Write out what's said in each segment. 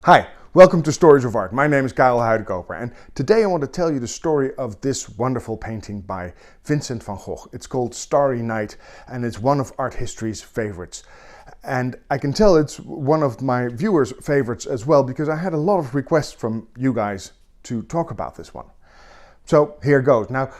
Hi, welcome to Stories of Art. My name is Carel Huydecoper and today I want to tell you the story of this wonderful painting by Vincent van Gogh. It's called Starry Night and it's one of art history's favorites. And I can tell it's one of my viewers' favorites as well because I had a lot of requests from you guys to talk about this one. So here goes. Now,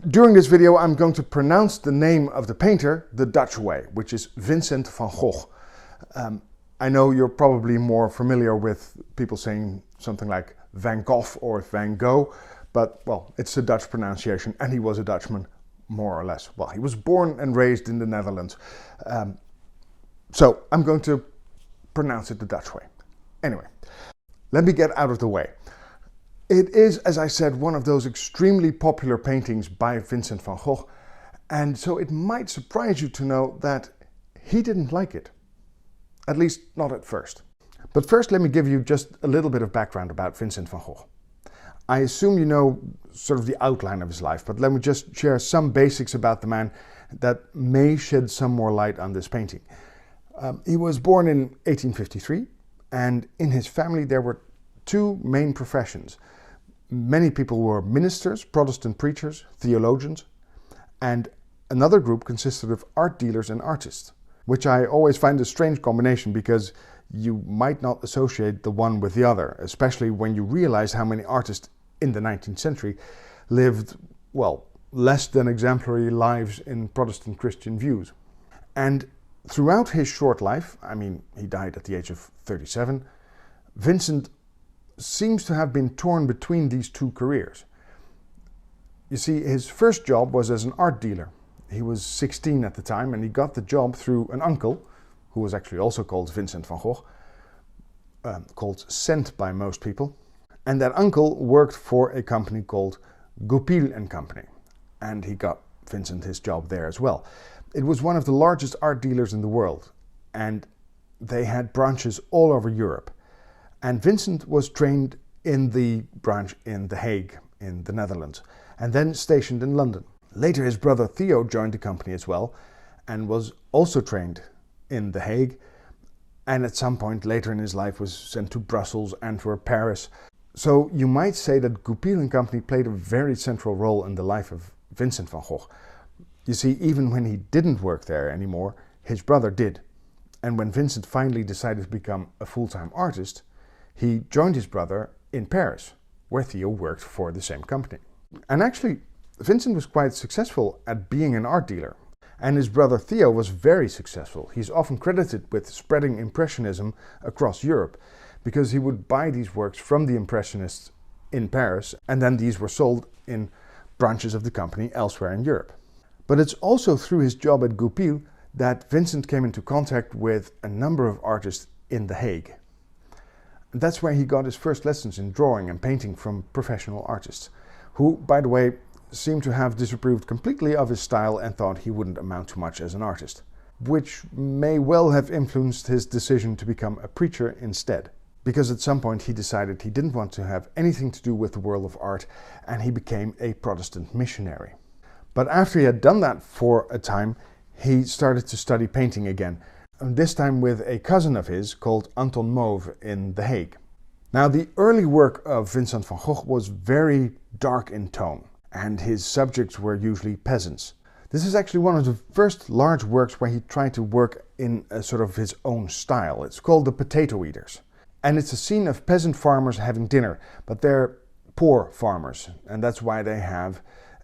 during this video I'm going to pronounce the name of the painter the Dutch way, which is Vincent van Gogh. I know you're probably more familiar with people saying something like Van Gogh or Van Gogh, but well, it's the Dutch pronunciation and he was a Dutchman, more or less. Well, he was born and raised in the Netherlands. So I'm going to pronounce it the Dutch way. Anyway, let me get out of the way. It is, as I said, one of those extremely popular paintings by Vincent van Gogh, and so it might surprise you to know that he didn't like it. At least not at first. But first let me give you just a little bit of background about Vincent van Gogh. I assume you know sort of the outline of his life, but let me just share some basics about the man that may shed some more light on this painting. He was born in 1853 and in his family there were two main professions. Many people were ministers, Protestant preachers, theologians, and another group consisted of art dealers and artists, which I always find a strange combination because you might not associate the one with the other, especially when you realize how many artists in the 19th century lived, well, less than exemplary lives in Protestant Christian views. And throughout his short life, I mean, he died at the age of 37, Vincent seems to have been torn between these two careers. You see, his first job was as an art dealer. He was 16 at the time and he got the job through an uncle, who was actually also called Vincent van Gogh, called Cent by most people. And that uncle worked for a company called Goupil and Company, and he got Vincent his job there as well. It was one of the largest art dealers in the world, and they had branches all over Europe. And Vincent was trained in the branch in The Hague, in the Netherlands, and then stationed in London. Later his brother Theo joined the company as well and was also trained in The Hague, and at some point later in his life was sent to Brussels, Antwerp, Paris. So you might say that Goupil and Company played a very central role in the life of Vincent van Gogh. You see, even when he didn't work there anymore, his brother did. And when Vincent finally decided to become a full-time artist, he joined his brother in Paris, where Theo worked for the same company. And actually, Vincent was quite successful at being an art dealer, and his brother Theo was very successful. He's often credited with spreading Impressionism across Europe because he would buy these works from the Impressionists in Paris and then these were sold in branches of the company elsewhere in Europe. But it's also through his job at Goupil that Vincent came into contact with a number of artists in The Hague. And that's where he got his first lessons in drawing and painting from professional artists, who, by the way, seemed to have disapproved completely of his style and thought he wouldn't amount to much as an artist, which may well have influenced his decision to become a preacher instead, because at some point he decided he didn't want to have anything to do with the world of art and he became a Protestant missionary. But after he had done that for a time, he started to study painting again, and this time with a cousin of his called Anton Mauve in The Hague. Now, the early work of Vincent van Gogh was very dark in tone, and his subjects were usually peasants. This is actually one of the first large works where he tried to work in a sort of his own style. It's called The Potato Eaters. And it's a scene of peasant farmers having dinner, but they're poor farmers, and that's why they have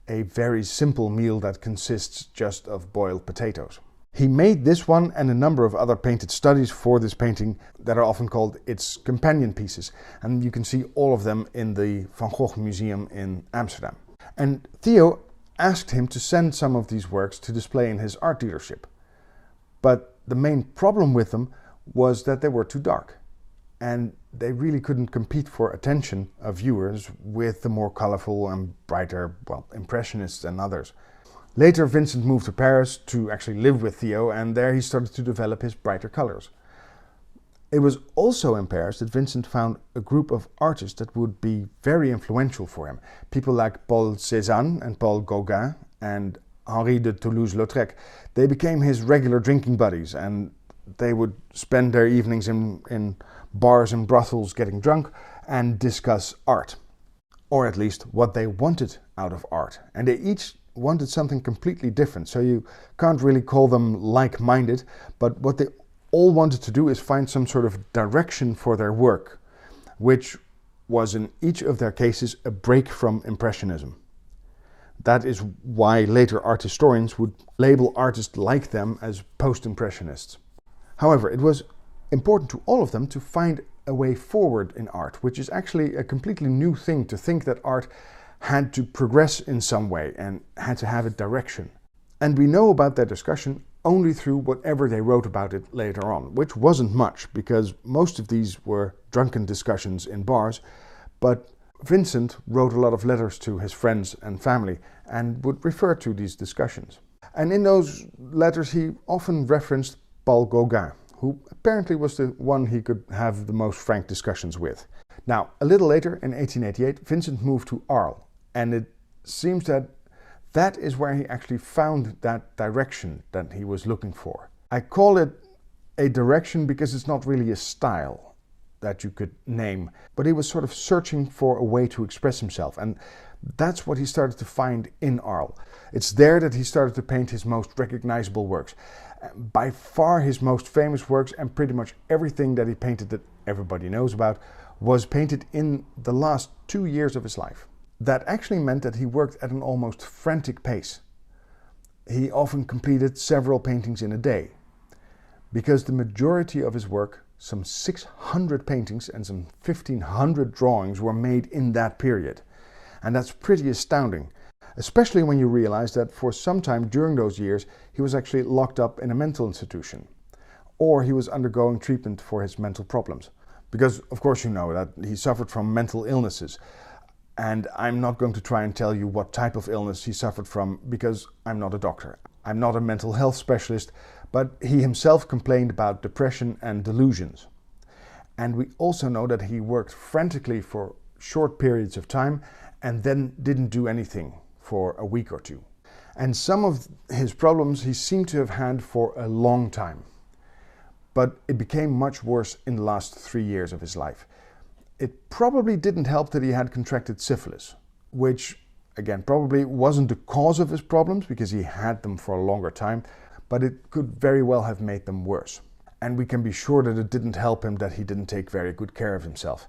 a very simple meal that consists just of boiled potatoes. He made this one and a number of other painted studies for this painting that are often called its companion pieces, and you can see all of them in the Van Gogh Museum in Amsterdam. And Theo asked him to send some of these works to display in his art dealership. But the main problem with them was that they were too dark, and they really couldn't compete for attention of viewers with the more colorful and brighter, well, Impressionists and others. Later Vincent moved to Paris to actually live with Theo, and there he started to develop his brighter colors. It was also in Paris that Vincent found a group of artists that would be very influential for him. People like Paul Cézanne and Paul Gaugin and Henri de Toulouse-Lautrec. They became his regular drinking buddies, and they would spend their evenings in bars and brothels getting drunk, and discuss art. Or at least what they wanted out of art. And they each wanted something completely different, so you can't really call them like-minded, but what they all wanted to do is find some sort of direction for their work, which was in each of their cases a break from Impressionism. That is why later art historians would label artists like them as post-impressionists. However, it was important to all of them to find a way forward in art, which is actually a completely new thing, to think that art had to progress in some way and had to have a direction. And we know about their discussion only through whatever they wrote about it later on, which wasn't much, because most of these were drunken discussions in bars, but Vincent wrote a lot of letters to his friends and family and would refer to these discussions. And in those letters he often referenced Paul Gaugin, who apparently was the one he could have the most frank discussions with. Now, a little later, in 1888, Vincent moved to Arles, and it seems that that is where he actually found that direction that he was looking for. I call it a direction because it's not really a style that you could name, but he was sort of searching for a way to express himself, and that's what he started to find in Arles. It's there that he started to paint his most recognizable works. By far his most famous works, and pretty much everything that he painted that everybody knows about, was painted in the last 2 years of his life. That actually meant that he worked at an almost frantic pace. He often completed several paintings in a day, because the majority of his work, some 600 paintings and some 1,500 drawings, were made in that period. And that's pretty astounding, especially when you realize that for some time during those years he was actually locked up in a mental institution, or he was undergoing treatment for his mental problems. Because of course you know that he suffered from mental illnesses, and I'm not going to try and tell you what type of illness he suffered from, because I'm not a doctor. I'm not a mental health specialist, but he himself complained about depression and delusions. And we also know that he worked frantically for short periods of time and then didn't do anything for a week or two. And some of his problems he seemed to have had for a long time. But it became much worse in the last 3 years of his life. It probably didn't help that he had contracted syphilis, which again probably wasn't the cause of his problems because he had them for a longer time, but it could very well have made them worse. And we can be sure that it didn't help him that he didn't take very good care of himself.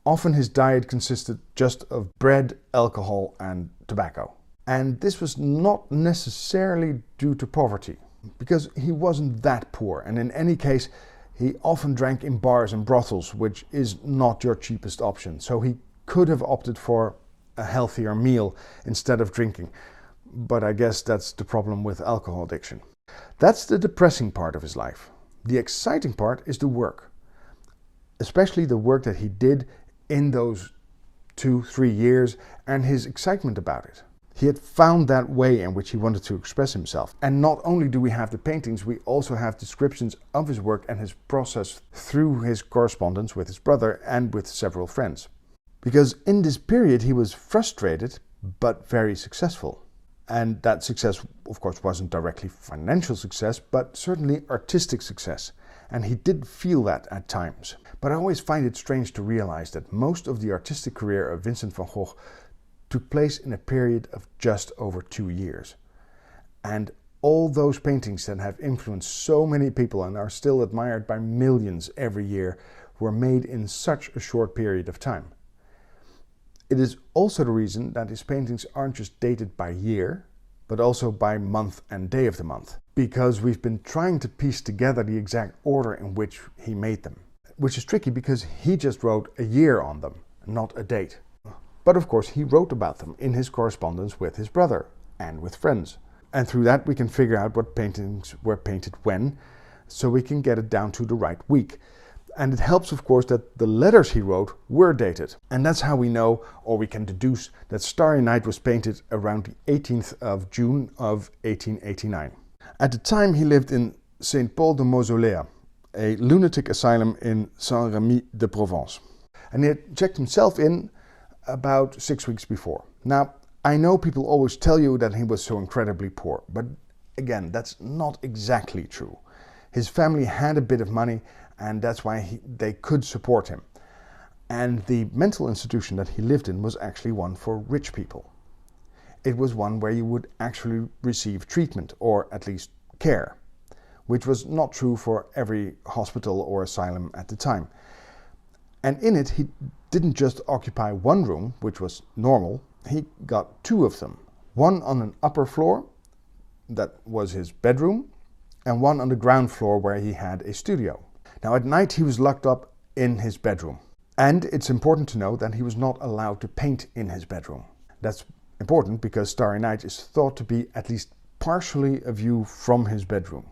Often his diet consisted just of bread, alcohol and tobacco. And this was not necessarily due to poverty, because he wasn't that poor, and in any case he often drank in bars and brothels, which is not your cheapest option. So he could have opted for a healthier meal instead of drinking. But I guess that's the problem with alcohol addiction. That's the depressing part of his life. The exciting part is the work. Especially the work that he did in those 2-3 years and his excitement about it. He had found that way in which he wanted to express himself. And not only do we have the paintings, we also have descriptions of his work and his process through his correspondence with his brother and with several friends. Because in this period he was frustrated but very successful. And that success, of course, wasn't directly financial success, but certainly artistic success. And he did feel that at times. But I always find it strange to realize that most of the artistic career of Vincent van Gogh took place in a period of just over 2 years. And all those paintings that have influenced so many people and are still admired by millions every year were made in such a short period of time. It is also the reason that his paintings aren't just dated by year, but also by month and day of the month, because we've been trying to piece together the exact order in which he made them, which is tricky because he just wrote a year on them, not a date. But of course he wrote about them in his correspondence with his brother and with friends. And through that we can figure out what paintings were painted when, so we can get it down to the right week. And it helps of course that the letters he wrote were dated. And that's how we know, or we can deduce, that Starry Night was painted around the 18th of June of 1889. At the time he lived in St. Paul de Mausolea, a lunatic asylum in Saint-Remy de Provence. And he had checked himself in about 6 weeks before. Now, I know people always tell you that he was so incredibly poor, but again, that's not exactly true. His family had a bit of money and that's why they could support him. And the mental institution that he lived in was actually one for rich people. It was one where you would actually receive treatment, or at least care, which was not true for every hospital or asylum at the time. And in it, he didn't just occupy one room, which was normal, he got two of them. One on an upper floor, that was his bedroom, and one on the ground floor where he had a studio. Now at night he was locked up in his bedroom. And it's important to know that he was not allowed to paint in his bedroom. That's important because Starry Night is thought to be at least partially a view from his bedroom.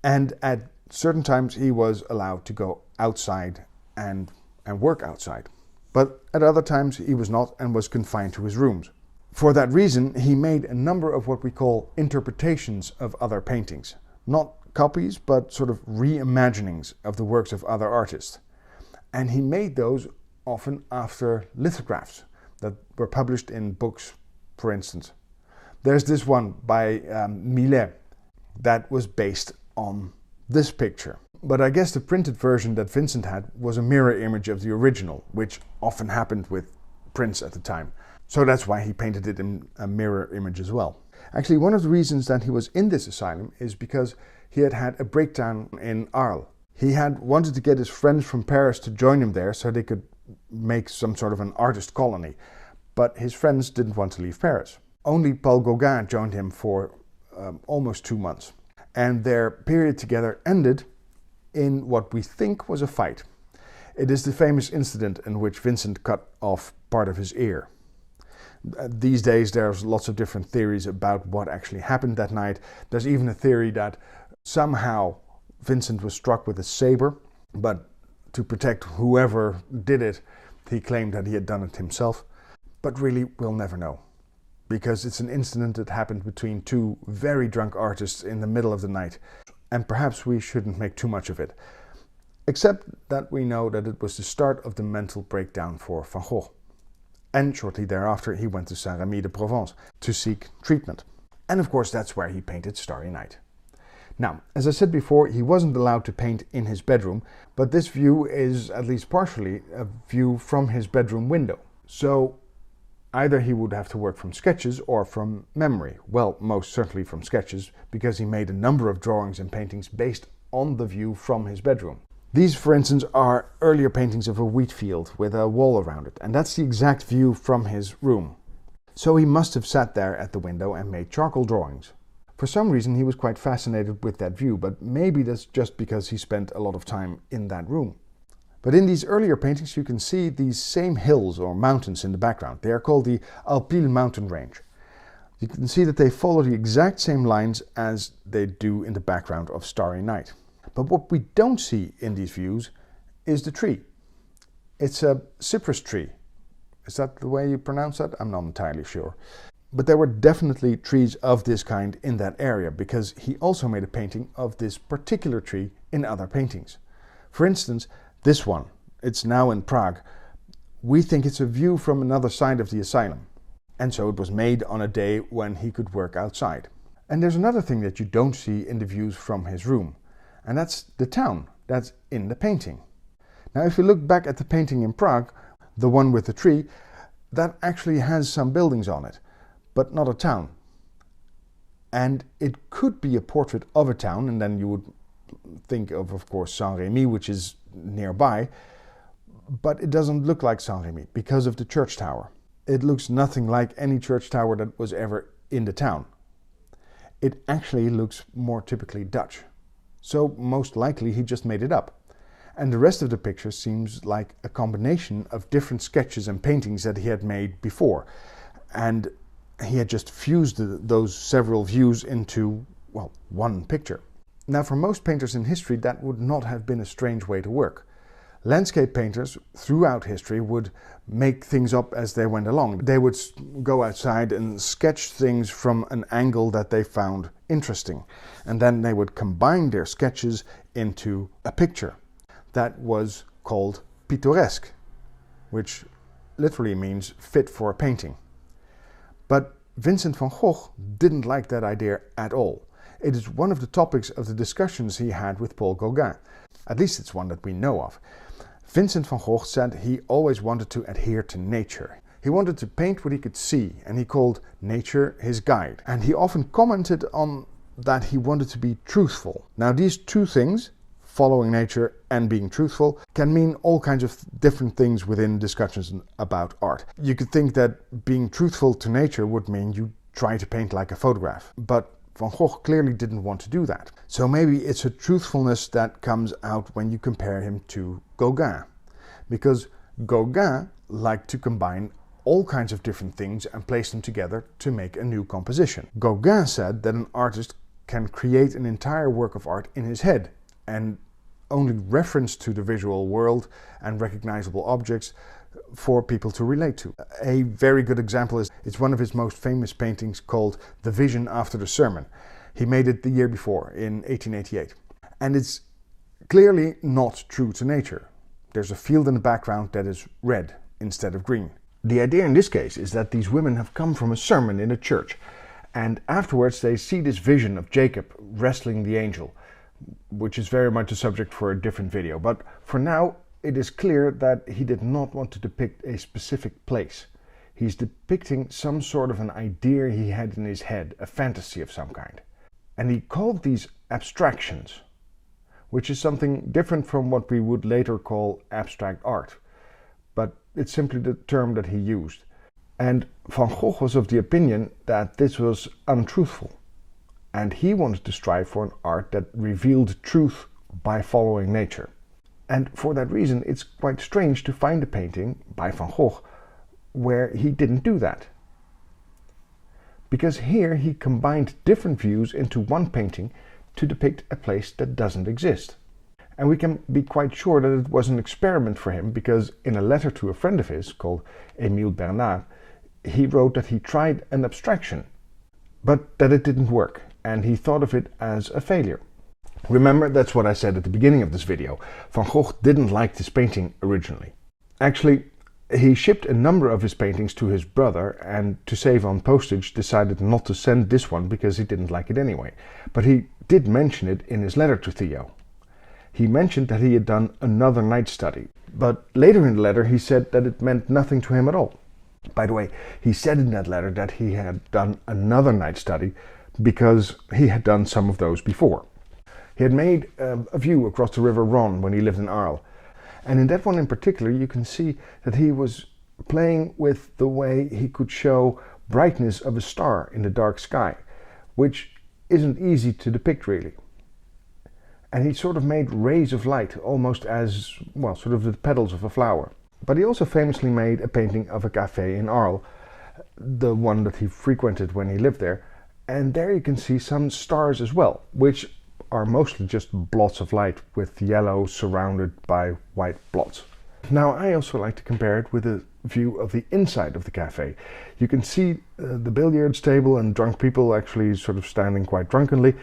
And at certain times he was allowed to go outside and work outside. But at other times he was not and was confined to his rooms. For that reason, he made a number of what we call interpretations of other paintings. Not copies, but sort of reimaginings of the works of other artists. And he made those often after lithographs that were published in books, for instance. There's this one by Millet that was based on this picture. But I guess the printed version that Vincent had was a mirror image of the original, which often happened with prints at the time. So that's why he painted it in a mirror image as well. Actually, one of the reasons that he was in this asylum is because he had had a breakdown in Arles. He had wanted to get his friends from Paris to join him there so they could make some sort of an artist colony. But his friends didn't want to leave Paris. Only Paul Gaugin joined him for almost 2 months. And their period together ended in what we think was a fight. It is the famous incident in which Vincent cut off part of his ear. These days there's lots of different theories about what actually happened that night. There's even a theory that somehow Vincent was struck with a saber, but to protect whoever did it, he claimed that he had done it himself. But really, we'll never know, because it's an incident that happened between two very drunk artists in the middle of the night, and perhaps we shouldn't make too much of it. Except that we know that it was the start of the mental breakdown for Van Gogh. And shortly thereafter he went to Saint-Remy de Provence to seek treatment. And of course that's where he painted Starry Night. Now, as I said before, he wasn't allowed to paint in his bedroom, but this view is at least partially a view from his bedroom window. So either he would have to work from sketches or from memory. Well, most certainly from sketches, because he made a number of drawings and paintings based on the view from his bedroom. These, for instance, are earlier paintings of a wheat field with a wall around it, and that's the exact view from his room. So he must have sat there at the window and made charcoal drawings. For some reason he was quite fascinated with that view, but maybe that's just because he spent a lot of time in that room. But in these earlier paintings you can see these same hills or mountains in the background. They are called the Arles mountain range. You can see that they follow the exact same lines as they do in the background of Starry Night. But what we don't see in these views is the tree. It's a cypress tree. Is that the way you pronounce that? I'm not entirely sure. But there were definitely trees of this kind in that area, because he also made a painting of this particular tree in other paintings. For instance, this one. It's now in Prague. We think it's a view from another side of the asylum. And so it was made on a day when he could work outside. And there's another thing that you don't see in the views from his room. And that's the town that's in the painting. Now if you look back at the painting in Prague, the one with the tree, that actually has some buildings on it, but not a town. And it could be a portrait of a town, and then you would think of course, Saint-Remy, which is nearby, but it doesn't look like Saint-Remy because of the church tower. It looks nothing like any church tower that was ever in the town. It actually looks more typically Dutch. So most likely he just made it up. And the rest of the picture seems like a combination of different sketches and paintings that he had made before. And he had just fused those several views into, well, one picture. Now for most painters in history that would not have been a strange way to work. Landscape painters throughout history would make things up as they went along. They would go outside and sketch things from an angle that they found interesting. And then they would combine their sketches into a picture. That was called pittoresque, which literally means fit for a painting. But Vincent van Gogh didn't like that idea at all. It is one of the topics of the discussions he had with Paul Gaugin. At least it's one that we know of. Vincent van Gogh said he always wanted to adhere to nature. He wanted to paint what he could see, and he called nature his guide. And he often commented on that he wanted to be truthful. Now these two things, following nature and being truthful, can mean all kinds of different things within discussions about art. You could think that being truthful to nature would mean you try to paint like a photograph, but Van Gogh clearly didn't want to do that. So maybe it's a truthfulness that comes out when you compare him to Gaugin, because Gaugin liked to combine all kinds of different things and place them together to make a new composition. Gaugin said that an artist can create an entire work of art in his head, and only reference to the visual world and recognizable objects for people to relate to. A very good example is it's one of his most famous paintings called The Vision After the Sermon. He made it the year before, in 1888. And it's clearly not true to nature. There's a field in the background that is red instead of green. The idea in this case is that these women have come from a sermon in a church, and afterwards they see this vision of Jacob wrestling the angel, which is very much a subject for a different video. But for now, it is clear that he did not want to depict a specific place. He's depicting some sort of an idea he had in his head, a fantasy of some kind. And he called these abstractions, which is something different from what we would later call abstract art. But it's simply the term that he used. And Van Gogh was of the opinion that this was untruthful. And he wanted to strive for an art that revealed truth by following nature. And for that reason, it's quite strange to find a painting by Van Gogh where he didn't do that. Because here he combined different views into one painting to depict a place that doesn't exist. And we can be quite sure that it was an experiment for him, because in a letter to a friend of his called Émile Bernard, he wrote that he tried an abstraction, but that it didn't work, and he thought of it as a failure. Remember, that's what I said at the beginning of this video. Van Gogh didn't like this painting originally. Actually, he shipped a number of his paintings to his brother, and to save on postage decided not to send this one because he didn't like it anyway. But he did mention it in his letter to Theo. He mentioned that he had done another night study, but later in the letter he said that it meant nothing to him at all. By the way, he said in that letter that he had done another night study because he had done some of those before. He had made a view across the river Rhône when he lived in Arles. And in that one in particular, you can see that he was playing with the way he could show brightness of a star in the dark sky, which isn't easy to depict really. And he sort of made rays of light, almost as, well, sort of the petals of a flower. But he also famously made a painting of a café in Arles, the one that he frequented when he lived there. And there you can see some stars as well, which are mostly just blots of light with yellow surrounded by white blots. Now I also like to compare it with a view of the inside of the cafe. You can see the billiards table and drunk people actually sort of standing quite drunkenly,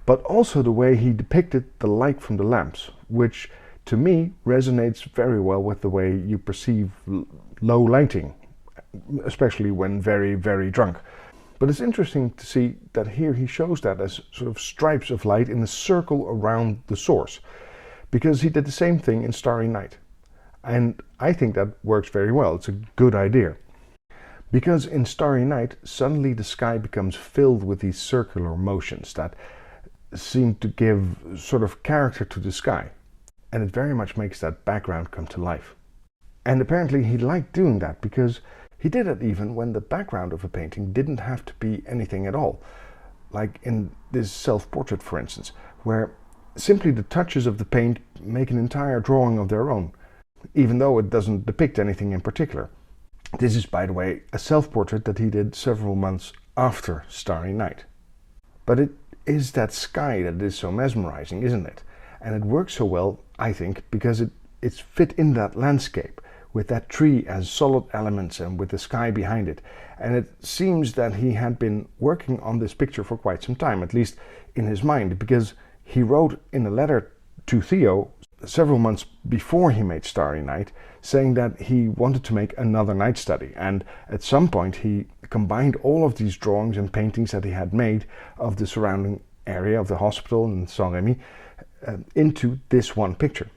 but also the way he depicted the light from the lamps, which to me resonates very well with the way you perceive low lighting, especially when very, very drunk. But it's interesting to see that here he shows that as sort of stripes of light in a circle around the source, because he did the same thing in Starry Night. And I think that works very well. It's a good idea. Because in Starry Night, suddenly the sky becomes filled with these circular motions that seem to give sort of character to the sky. And it very much makes that background come to life. And apparently he liked doing that because he did it even when the background of a painting didn't have to be anything at all. Like in this self-portrait, for instance, where simply the touches of the paint make an entire drawing of their own, even though it doesn't depict anything in particular. This is, by the way, a self-portrait that he did several months after Starry Night. But it is that sky that is so mesmerizing, isn't it? And it works so well, I think, because it's fit in that landscape, with that tree as solid elements and with the sky behind it. And it seems that he had been working on this picture for quite some time, at least in his mind, because he wrote in a letter to Theo several months before he made Starry Night, saying that he wanted to make another night study. And at some point he combined all of these drawings and paintings that he had made of the surrounding area of the hospital in Saint Remy into this one picture.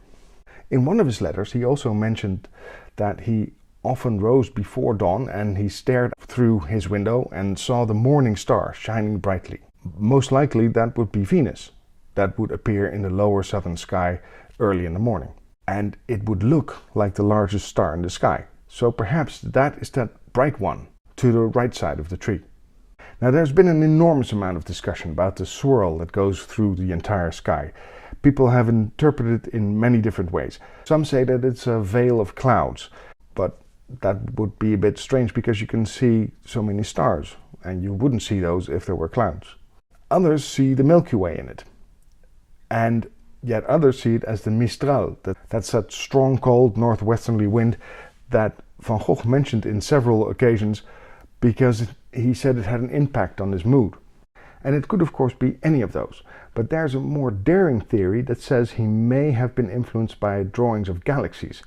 In one of his letters, he also mentioned that he often rose before dawn and he stared through his window and saw the morning star shining brightly. Most likely that would be Venus, that would appear in the lower southern sky early in the morning. And it would look like the largest star in the sky. So perhaps that is that bright one to the right side of the tree. Now there's been an enormous amount of discussion about the swirl that goes through the entire sky. People have interpreted it in many different ways. Some say that it's a veil of clouds, but that would be a bit strange because you can see so many stars and you wouldn't see those if there were clouds. Others see the Milky Way in it, and yet others see it as the Mistral. That's that strong cold northwesterly wind that Van Gogh mentioned in several occasions because he said it had an impact on his mood. And it could of course be any of those, but there's a more daring theory that says he may have been influenced by drawings of galaxies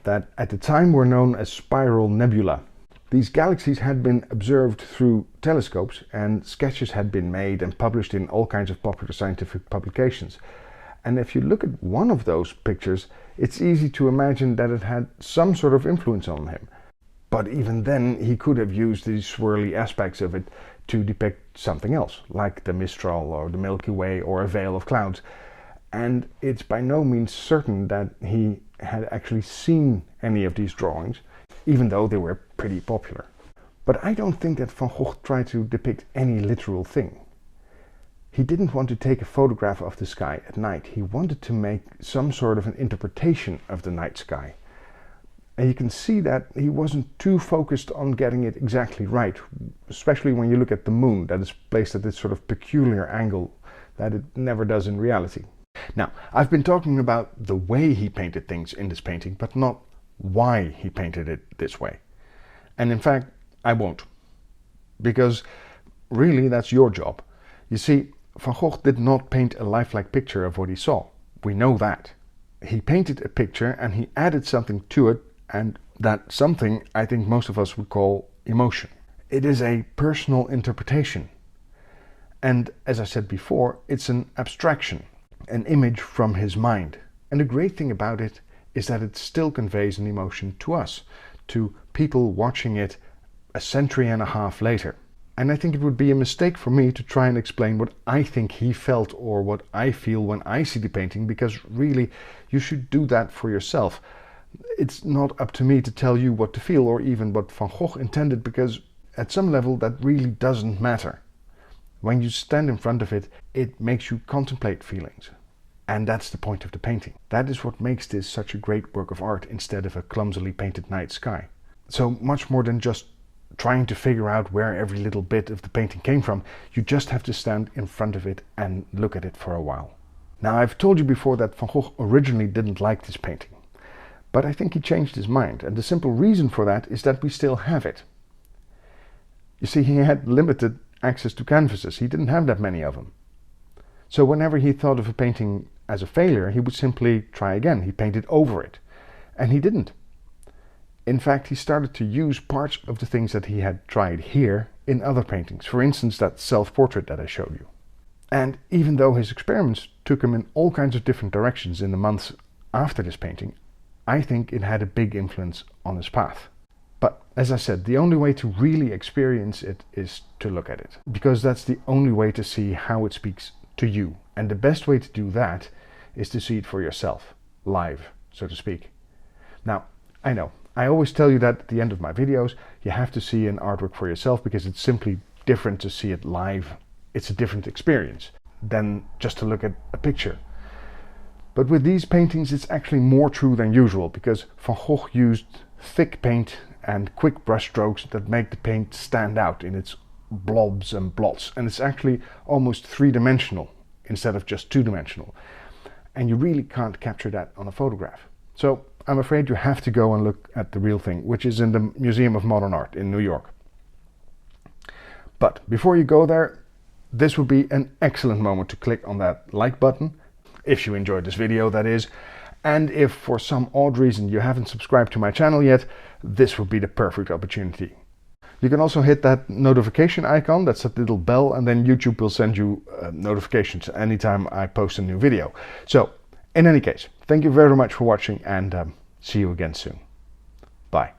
that at the time were known as spiral nebula. These galaxies had been observed through telescopes and sketches had been made and published in all kinds of popular scientific publications. And if you look at one of those pictures, it's easy to imagine that it had some sort of influence on him. But even then, he could have used these swirly aspects of it to depict something else, like the Mistral or the Milky Way or a veil of clouds. And it's by no means certain that he had actually seen any of these drawings, even though they were pretty popular. But I don't think that Van Gogh tried to depict any literal thing. He didn't want to take a photograph of the sky at night. He wanted to make some sort of an interpretation of the night sky. And you can see that he wasn't too focused on getting it exactly right, especially when you look at the moon that is placed at this sort of peculiar angle that it never does in reality. Now, I've been talking about the way he painted things in this painting, but not why he painted it this way. And in fact, I won't. Because really that's your job. You see, Van Gogh did not paint a lifelike picture of what he saw. We know that. He painted a picture and he added something to it, and that something I think most of us would call emotion. It is a personal interpretation. And as I said before, it's an abstraction, an image from his mind. And the great thing about it is that it still conveys an emotion to us, to people watching it a century and a half later. And I think it would be a mistake for me to try and explain what I think he felt or what I feel when I see the painting, because really you should do that for yourself. It's not up to me to tell you what to feel or even what Van Gogh intended, because at some level that really doesn't matter. When you stand in front of it, it makes you contemplate feelings. And that's the point of the painting. That is what makes this such a great work of art instead of a clumsily painted night sky. So much more than just trying to figure out where every little bit of the painting came from, you just have to stand in front of it and look at it for a while. Now, I've told you before that Van Gogh originally didn't like this painting, but I think he changed his mind, and the simple reason for that is that we still have it. You see, he had limited access to canvases. He didn't have that many of them. So whenever he thought of a painting as a failure, he would simply try again. He painted over it, and he didn't. In fact, he started to use parts of the things that he had tried here in other paintings. For instance, that self-portrait that I showed you. And even though his experiments took him in all kinds of different directions in the months after this painting, I think it had a big influence on his path. But as I said, the only way to really experience it is to look at it, because that's the only way to see how it speaks to you. And the best way to do that is to see it for yourself, live, so to speak. Now, I know, I always tell you that at the end of my videos, you have to see an artwork for yourself because it's simply different to see it live. It's a different experience than just to look at a picture. But with these paintings, it's actually more true than usual because Van Gogh used thick paint and quick brush strokes that make the paint stand out in its blobs and blots. And it's actually almost three-dimensional instead of just two-dimensional. And you really can't capture that on a photograph. So I'm afraid you have to go and look at the real thing, which is in the Museum of Modern Art in New York. But before you go there, this would be an excellent moment to click on that like button, if you enjoyed this video, that is. And if for some odd reason you haven't subscribed to my channel yet, this would be the perfect opportunity. You can also hit that notification icon, that's that little bell, and then YouTube will send you notifications anytime I post a new video. So, in any case, thank you very much for watching, and see you again soon. Bye.